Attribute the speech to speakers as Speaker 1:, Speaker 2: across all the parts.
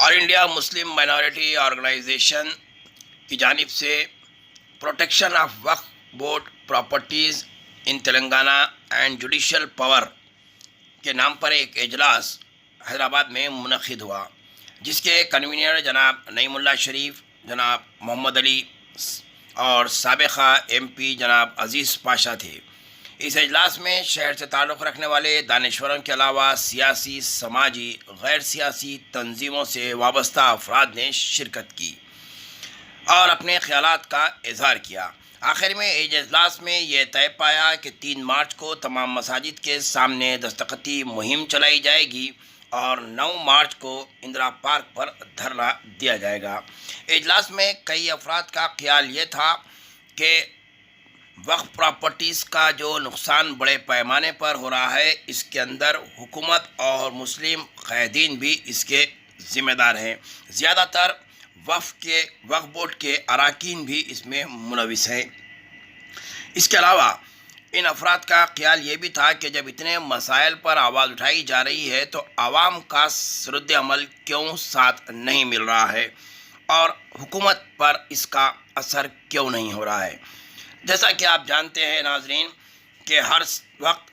Speaker 1: اور India Muslim minority organization کی جانب سے پروٹیکشن آف وقف board properties in Telangana and judicial power کے نام پر ایک اجلاس حیدرآباد میں منعقد ہوا، جس کے کنوینر جناب نعیم اللہ شریف، جناب محمد علی اور سابقہ ایم پی جناب عزیز پاشا تھے۔ اس اجلاس میں شہر سے تعلق رکھنے والے دانشوروں کے علاوہ سیاسی، سماجی، غیر سیاسی تنظیموں سے وابستہ افراد نے شرکت کی اور اپنے خیالات کا اظہار کیا۔ آخر میں اجلاس میں یہ طے پایا کہ 3 مارچ کو تمام مساجد کے سامنے دستخطی مہم چلائی جائے گی اور 9 مارچ کو اندرا پارک پر دھرنا دیا جائے گا۔ اجلاس میں کئی افراد کا خیال یہ تھا کہ وقف پراپرٹیز کا جو نقصان بڑے پیمانے پر ہو رہا ہے، اس کے اندر حکومت اور مسلم قائدین بھی اس کے ذمہ دار ہیں۔ زیادہ تر وقف بورڈ کے اراکین بھی اس میں ملوث ہیں۔ اس کے علاوہ ان افراد کا خیال یہ بھی تھا کہ جب اتنے مسائل پر آواز اٹھائی جا رہی ہے تو عوام کا رد عمل کیوں ساتھ نہیں مل رہا ہے اور حکومت پر اس کا اثر کیوں نہیں ہو رہا ہے۔ جیسا کہ آپ جانتے ہیں ناظرین کہ ہر وقت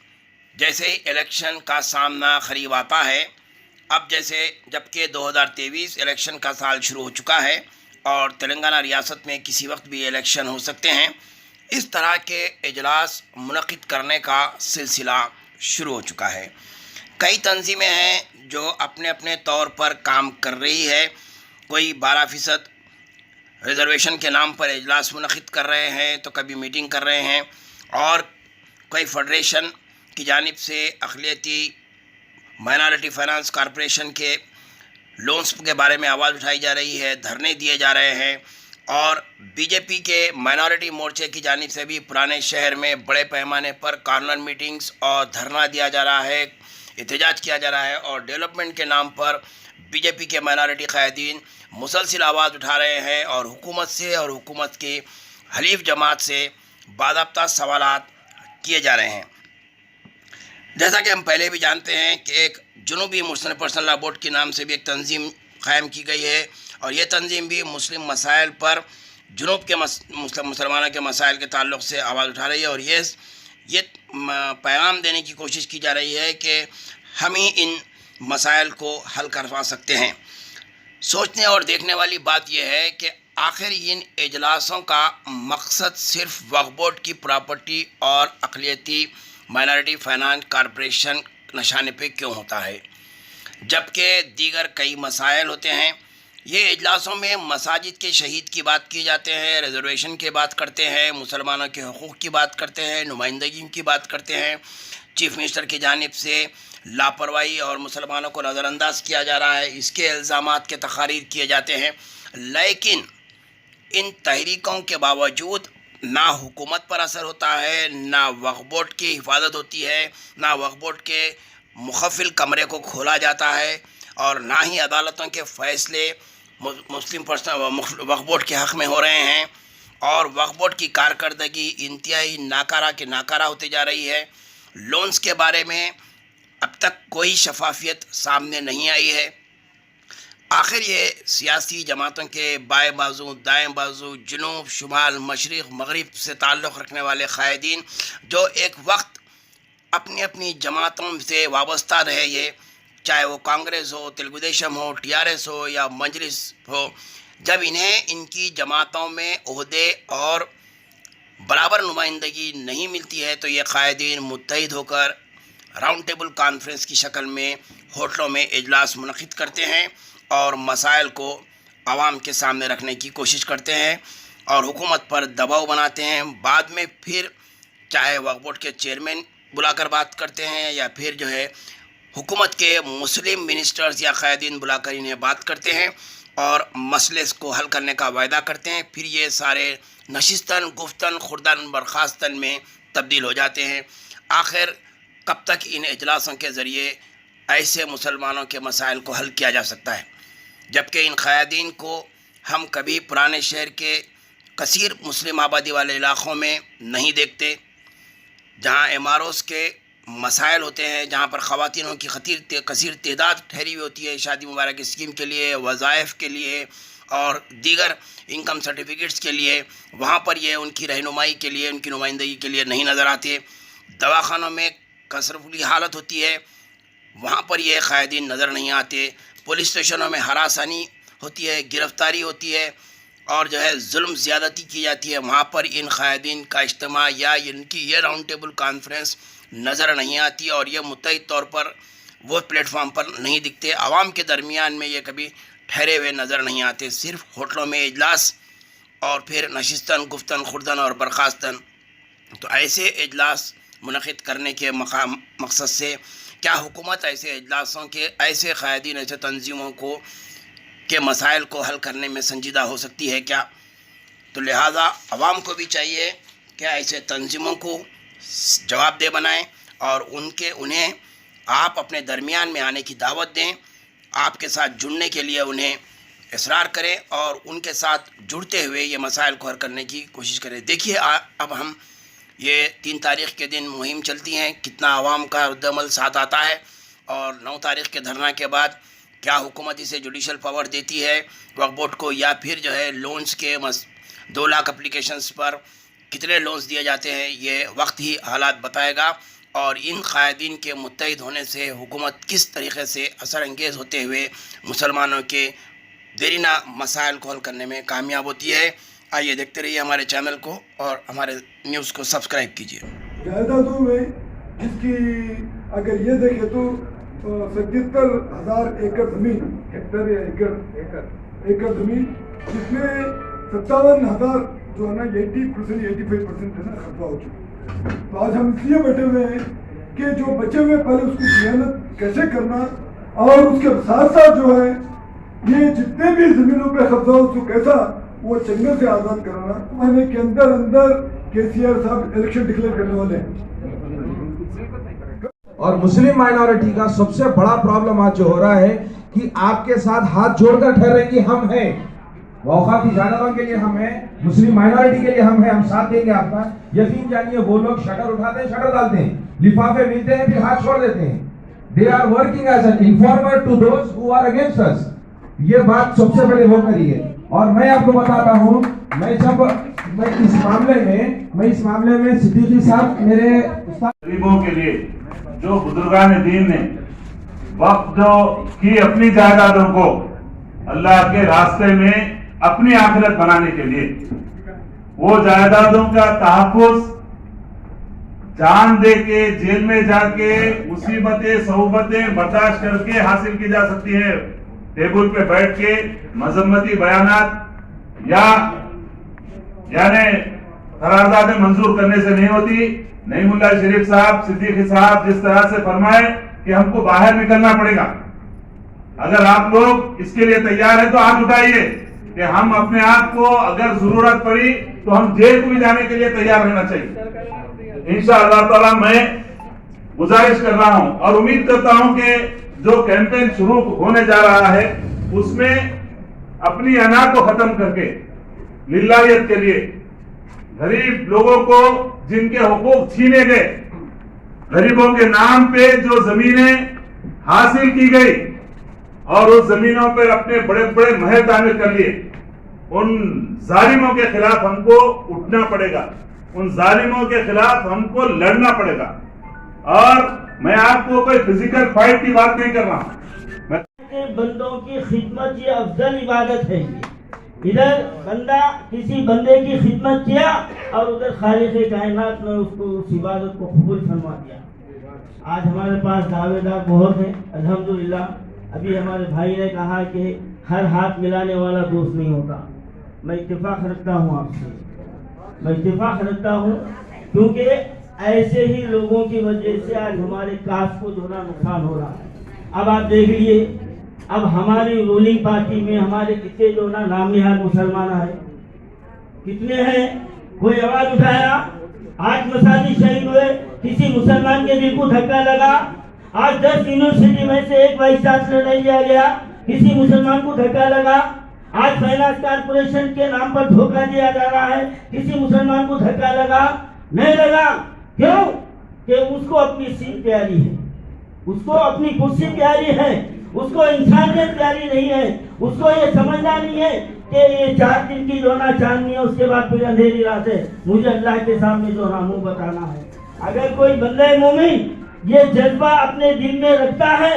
Speaker 1: جیسے ہی الیکشن کا سامنا قریب آتا ہے، اب جبکہ 2023 الیکشن کا سال شروع ہو چکا ہے اور تلنگانہ ریاست میں کسی وقت بھی الیکشن ہو سکتے ہیں، اس طرح کے اجلاس منعقد کرنے کا سلسلہ شروع ہو چکا ہے۔ کئی تنظیمیں ہیں جو اپنے اپنے طور پر کام کر رہی ہے۔ کوئی 12% ریزرویشن کے نام پر اجلاس منعقد کر رہے ہیں تو کبھی میٹنگ کر رہے ہیں، اور کوئی فیڈریشن کی جانب سے اقلیتی مائنارٹی فائنانس کارپوریشن کے لونز کے بارے میں آواز اٹھائی جا رہی ہے، دھرنے دیے جا رہے ہیں، اور بی جے پی کے مائنارٹی مورچے کی جانب سے بھی پرانے شہر میں بڑے پیمانے پر کارنر میٹنگز اور دھرنا دیا جا رہا ہے، احتجاج کیا جا رہا ہے، اور ڈیولپمنٹ کے نام پر بی جے پی کے مائنارٹی قائدین مسلسل آواز اٹھا رہے ہیں اور حکومت سے اور حکومت کی حلیف جماعت سے باضابطہ سوالات کیے جا رہے ہیں۔ جیسا کہ ہم پہلے بھی جانتے ہیں کہ ایک جنوبی مسلم پرسنل لا بورڈ کے نام سے بھی ایک تنظیم قائم کی گئی ہے، اور یہ تنظیم بھی مسلم مسائل پر جنوب کے مسلمانوں کے مسائل کے تعلق سے آواز اٹھا رہی ہے، اور یہ پیغام دینے کی کوشش کی جا رہی ہے کہ ہم ہی ان مسائل کو حل کروا سکتے ہیں۔ سوچنے اور دیکھنے والی بات یہ ہے کہ آخر ان اجلاسوں کا مقصد صرف وقف بورڈ کی پراپرٹی اور اقلیتی مائنارٹی فائنانس کارپوریشن نشانے پہ کیوں ہوتا ہے، جبکہ دیگر کئی مسائل ہوتے ہیں۔ یہ اجلاسوں میں مساجد کے شہید کی بات کی جاتے ہیں، ریزرویشن کی بات کرتے ہیں، مسلمانوں کے حقوق کی بات کرتے ہیں، نمائندگی کی بات کرتے ہیں، چیف منسٹر کی جانب سے لاپرواہی اور مسلمانوں کو نظر انداز کیا جا رہا ہے، اس کے الزامات کے تقاریر کیے جاتے ہیں۔ لیکن ان تحریکوں کے باوجود نہ حکومت پر اثر ہوتا ہے، نہ وقف بورڈ کی حفاظت ہوتی ہے، نہ وقف بورڈ کے مخفل کمرے کو کھولا جاتا ہے، اور نہ ہی عدالتوں کے فیصلے مسلم وقف بورڈ کے حق میں ہو رہے ہیں، اور وقف بورڈ کی کارکردگی انتہائی ناکارہ کے ناکارہ ہوتی جا رہی ہے۔ لونز کے بارے میں اب تک کوئی شفافیت سامنے نہیں آئی ہے۔ آخر یہ سیاسی جماعتوں کے بائیں بازو، دائیں بازو، جنوب، شمال، مشرق، مغرب سے تعلق رکھنے والے قائدین جو ایک وقت اپنی اپنی جماعتوں سے وابستہ رہے، یہ چاہے وہ کانگریس ہو، تلگو دیشم ہو، ٹی آر ایس ہو یا مجلس ہو، جب انہیں ان کی جماعتوں میں عہدے اور برابر نمائندگی نہیں ملتی ہے تو یہ قائدین متحد ہو کر راؤنڈ ٹیبل کانفرنس کی شکل میں ہوٹلوں میں اجلاس منعقد کرتے ہیں اور مسائل کو عوام کے سامنے رکھنے کی کوشش کرتے ہیں اور حکومت پر دباؤ بناتے ہیں۔ بعد میں پھر چاہے وقف بورڈ کے چیئرمین بلا کر بات کرتے ہیں یا پھر حکومت کے مسلم منسٹرز یا قائدین بلا کر انہیں بات کرتے ہیں اور مسئلے کو حل کرنے کا وعدہ کرتے ہیں، پھر یہ سارے نشستن، گفتن، خوردن، برخاستن میں تبدیل ہو جاتے ہیں۔ آخر کب تک ان اجلاسوں کے ذریعے ایسے مسلمانوں کے مسائل کو حل کیا جا سکتا ہے، جبکہ ان قائدین کو ہم کبھی پرانے شہر کے کثیر مسلم آبادی والے علاقوں میں نہیں دیکھتے، جہاں ایم آر اوز کے مسائل ہوتے ہیں جہاں پر خواتینوں کی کثیر تعداد ٹھہری ہوئی ہوتی ہے شادی مبارک اسکیم کے لیے، وظائف کے لیے اور دیگر انکم سرٹیفکیٹس کے لیے، وہاں پر یہ ان کی رہنمائی کے لیے، ان کی نمائندگی کے لیے نہیں نظر آتے۔ دواخانوں میں کثرفلی حالت ہوتی ہے، وہاں پر یہ قائدین نظر نہیں آتے۔ پولیس اسٹیشنوں میں ہراسانی ہوتی ہے، گرفتاری ہوتی ہے اور جو ہے ظلم زیادتی کی جاتی ہے، وہاں پر ان قائدین کا اجتماع یا ان کی یہ راؤنڈ ٹیبل کانفرنس نظر نہیں آتی اور یہ متحد طور پر وہ پلیٹ فارم پر نہیں دکھتے۔ عوام کے درمیان میں یہ کبھی ٹھہرے ہوئے نظر نہیں آتے، صرف ہوٹلوں میں اجلاس اور پھر نشستن گفتن خوردن اور برخاستن۔ تو ایسے اجلاس منعقد کرنے کے مقصد سے کیا حکومت ایسے اجلاسوں کے ایسے قائدین، ایسے تنظیموں کے مسائل کو حل کرنے میں سنجیدہ ہو سکتی ہے کیا؟ تو لہٰذا عوام کو بھی چاہیے کہ ایسے تنظیموں کو جواب دہ بنائیں اور انہیں آپ اپنے درمیان میں آنے کی دعوت دیں، آپ کے ساتھ جڑنے کے لیے انہیں اصرار کریں اور ان کے ساتھ جڑتے ہوئے یہ مسائل کو حل کرنے کی کوشش کریں۔ دیکھیے اب ہم یہ 3 تاریخ کے دن مہم چلتی ہیں، کتنا عوام کا رد عمل ساتھ آتا ہے، اور 9 تاریخ کے دھرنا کے بعد کیا حکومت اسے جوڈیشل پاور دیتی ہے وقف بورڈ کو، یا پھر جو ہے لونز کے 2 لاکھ اپلیکیشنز پر کتنے لونز دیے جاتے ہیں، یہ وقت ہی حالات بتائے گا۔ اور ان قائدین کے متحد ہونے سے حکومت کس طریقے سے اثر انگیز ہوتے ہوئے مسلمانوں کے دیرینہ مسائل کو حل کرنے میں کامیاب ہوتی ہے۔ آئیے دیکھتے رہیے ہمارے چینل کو اور ہمارے نیوز کو سبسکرائب کیجیے۔
Speaker 2: جائیدادوں میں جس کی اگر یہ دیکھیں تو 77,000 ایکڑ زمین، ہیکٹر یا ایکڑ زمین، جس میں 57,000 جو ہے نا 80% 85% ہے نا خطبہ ہو چکا۔ تو آج ہم اس لیے بیٹھے ہوئے ہیں کہ جو بچے ہوئے پہلے اس کی صیانت کیسے کرنا، اور اس کے ساتھ ساتھ جو ہے یہ جتنے بھی زمینوں پہ قبضہ ہو اس کو کیسا وہ چنگل سے آزاد کرانا۔ مہینے کے اندر KCR صاحب الیکشن ڈکلیئر کرنے والے ہیں۔
Speaker 3: اور مسلم مائنورٹی کا سب سے بڑا پرابلم آج جو ہو رہا ہے کہ آپ کے ساتھ ہاتھ جوڑ کر ٹھہرے کہ ہم ہیں، اوقافی جانوروں کے لیے ہم ہیں، مسلم مائنورٹی کے لیے ہم ہیں، ہم ساتھ دیں گے آپ کا۔ یقین جانیے وہ لوگ شٹر اٹھاتے ہیں، شٹر ڈالتے ہیں، لفافے ملتے ہیں، پھر ہاتھ چھوڑ دیتے ہیں۔ They are working as an informer to those who are against us۔ یہ بات سب سے پہلے وہ کریے۔ اور میں آپ کو بتاتا ہوں، میں اس معاملے میں صدیقی صاحب میرے
Speaker 4: غریبوں کے لیے جو بزرگان دین نے وقت جو کی اپنی جائیدادوں کو اللہ کے راستے میں اپنی آخرت بنانے کے لیے، وہ جائیدادوں کا تحفظ جان دے کے، جیل میں جا کے مصیبتیں صعوبتیں برداشت کر کے حاصل کی جا سکتی ہیں۔ ٹیبل پہ بیٹھ کے مذمتی بیانات یعنی قراردادیں منظور کرنے سے نہیں ہوتی۔ نعیم اللہ شریف صاحب، صدیقی صاحب جس طرح سے فرمائے کہ ہم کو باہر نکلنا پڑے گا، اگر آپ لوگ اس کے لیے تیار ہیں تو ہاتھ اٹھائیے کہ ہم اپنے آپ کو اگر ضرورت پڑی تو ہم جیل کو بھی جانے کے لیے تیار رہنا چاہیے۔ انشاءاللہ تعالی میں گزارش کر رہا ہوں اور امید کرتا ہوں کہ جو کیمپین شروع ہونے جا رہا ہے اس میں اپنی انا کو ختم کر کے للہیت کے لیے غریب لوگوں کو جن کے حقوق چھینے گئے، غریبوں کے نام پہ جو زمینیں حاصل کی گئی اور اس زمینوں پر اپنے بڑے بڑے محل تعمیر کر لیے، ان ظالموں کے خلاف ہم کو اٹھنا پڑے گا، ان ظالموں کے خلاف ہم کو لڑنا پڑے گا۔ اور میں آپ کو کوئی فزیکل فائٹ کی بات نہیں کر رہا ہوں،
Speaker 5: بندوں کی خدمت یہ افضل عبادت ہے۔ ادھر بندہ کسی بندے کی خدمت کیا اور ادھر خالق کائنات نے اس کو اس عبادت کو قبول فرما دیا۔ آج ہمارے پاس دعوے دار بہت ہیں الحمدللہ۔ ابھی ہمارے بھائی نے کہا کہ ہر ہاتھ ملانے والا دوست نہیں ہوتا۔ میں اتفاق رکھتا ہوں آپ سے، میں اتفاق رکھتا ہوں، کیونکہ ایسے ہی لوگوں کی وجہ سے آج ہمارے کاسٹ کو جو ہے نقصان ہو رہا ہے۔ اب آپ دیکھ لیجیے، اب ہماری رولنگ پارٹی میں ہمارے کتنے جو نا نام نہاد مسلمان ہیں، کتنے ہیں؟ کوئی آواز اٹھایا؟ آج مساجد شہید ہوئے، کسی مسلمان کے دل کو دھکا لگا؟ آج 10 یونیورسٹی میں سے ایک وائس چانسلر نہیں لیا گیا، کسی مسلمان کو دھکا لگا؟ آج فائنانس کارپوریشن کے نام پر دھوکہ دیا جا رہا ہے، کسی مسلمان کو دھکا لگا؟ نہیں لگا۔ کیوں؟ کہ اس کو اپنی سیٹ پیاری ہے، اس کو اپنی کرسی پیاری ہے، اس کو انسانیت پیاری نہیں ہے، اس کو یہ سمجھنا نہیں ہے کہ یہ 4 دن کی جو نا چاندنی ہے، اس کے بعد پھر اندھیری رات ہے، مجھے اللہ کے سامنے جو نا منہ بتانا ہے۔ اگر کوئی بندہ مومن یہ جذبہ اپنے دل میں رکھتا ہے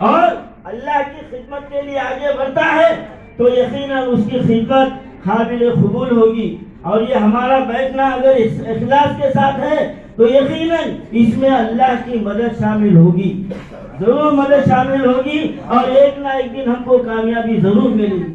Speaker 5: اور اللہ کی خدمت کے لیے آگے بڑھتا ہے تو یقیناً اس کی خدمت قابل قبول ہوگی، اور یہ ہمارا بیٹھنا اگر اس اخلاص کے ساتھ ہے تو یقیناً اس میں اللہ کی مدد شامل ہوگی، ضرور مدد شامل ہوگی، اور ایک نہ ایک دن ہم کو کامیابی ضرور ملے گی۔